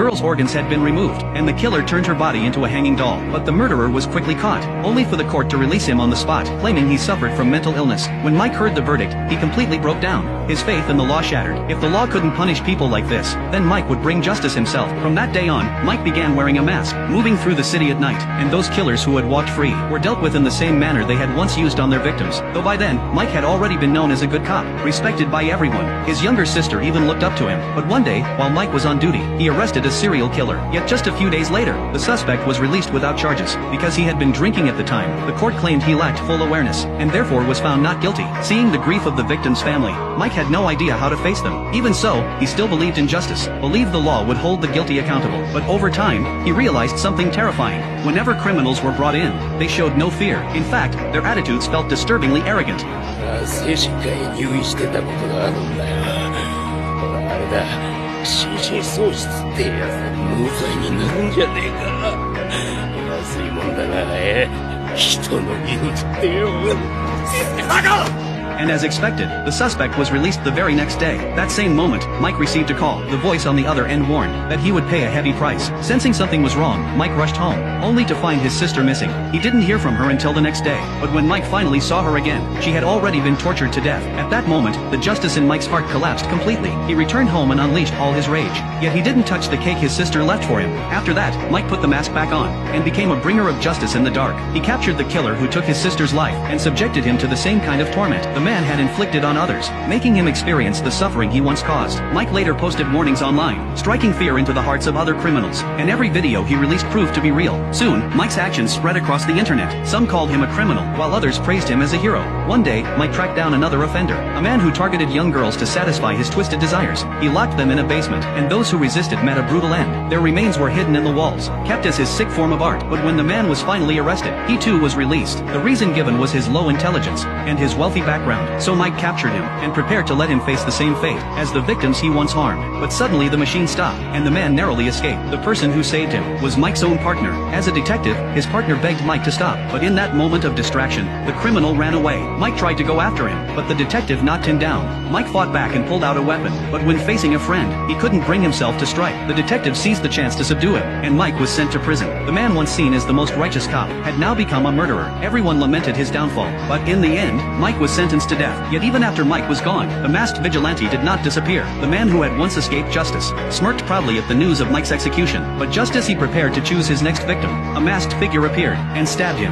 girl's organs had been removed, and the killer turned her body into a hanging doll. But the murderer was quickly caught, only for the court to release him on the spot, claiming he suffered from mental illness. When Mike heard the verdict, he completely broke down. His faith in the law shattered. If the law couldn't punish people like this, then Mike would bring justice himself. From that day on, Mike began wearing a mask, moving through the city at night, and those killers who had walked free were dealt with in the same manner they had once used on their victims. Though by then, Mike had already been known as a good cop, respected by everyone. His younger sister even looked up to him. But one day, while Mike was on duty, he arrested a serial killer. Yet just a few days later, the suspect was released without charges. Because he had been drinking at the time, the court claimed he lacked full awareness, and therefore was found not guilty. Seeing the grief of the victim's family, Mike had no idea how to face them. Even so, he still believed in justice, believed the law would hold the guilty accountable. But over time, he realized something terrifying. Whenever criminals were brought in, they showed no fear. In fact, their attitudes felt disturbingly arrogant. 精神科へ入院してたことがあるんだよ。あれだ、心神喪失ってやつ無罪になるんじゃねえか。まずいもんだな、人の命ってよ。バカ！ And as expected, the suspect was released the very next day. That same moment, Mike received a call. The voice on the other end warned that he would pay a heavy price. Sensing something was wrong, Mike rushed home, only to find his sister missing. He didn't hear from her until the next day. But when Mike finally saw her again, she had already been tortured to death. At that moment, the justice in Mike's heart collapsed completely. He returned home and unleashed all his rage. Yet he didn't touch the cake his sister left for him. After that, Mike put the mask back on, and became a bringer of justice in the dark. He captured the killer who took his sister's life, and subjected him to the same kind of torment the man had inflicted on others, making him experience the suffering he once caused. Mike later posted warnings online, striking fear into the hearts of other criminals, and every video he released proved to be real. Soon, Mike's actions spread across the internet. Some called him a criminal, while others praised him as a hero. One day, Mike tracked down another offender, a man who targeted young girls to satisfy his twisted desires. He locked them in a basement, and those who resisted met a brutal end. Their remains were hidden in the walls, kept as his sick form of art. But when the man was finally arrested, he too was released. The reason given was his low intelligence, and his wealthy background. So Mike captured him, and prepared to let him face the same fate as the victims he once harmed. But suddenly the machine stopped, and the man narrowly escaped. The person who saved him was Mike's own partner. As a detective, his partner begged Mike to stop, but in that moment of distraction, the criminal ran away. Mike tried to go after him, but the detective knocked him down. Mike fought back and pulled out a weapon, but when facing a friend, he couldn't bring himself to strike. The detective seized the chance to subdue him, and Mike was sent to prison. The man once seen as the most righteous cop had now become a murderer. Everyone lamented his downfall, but in the end, Mike was sentenced to death. Yet even after Mike was gone, the masked vigilante did not disappear. The man who had once escaped justice smirked proudly at the news of Mike's execution, but just as he prepared to choose his next victim, a masked figure appeared and stabbed him.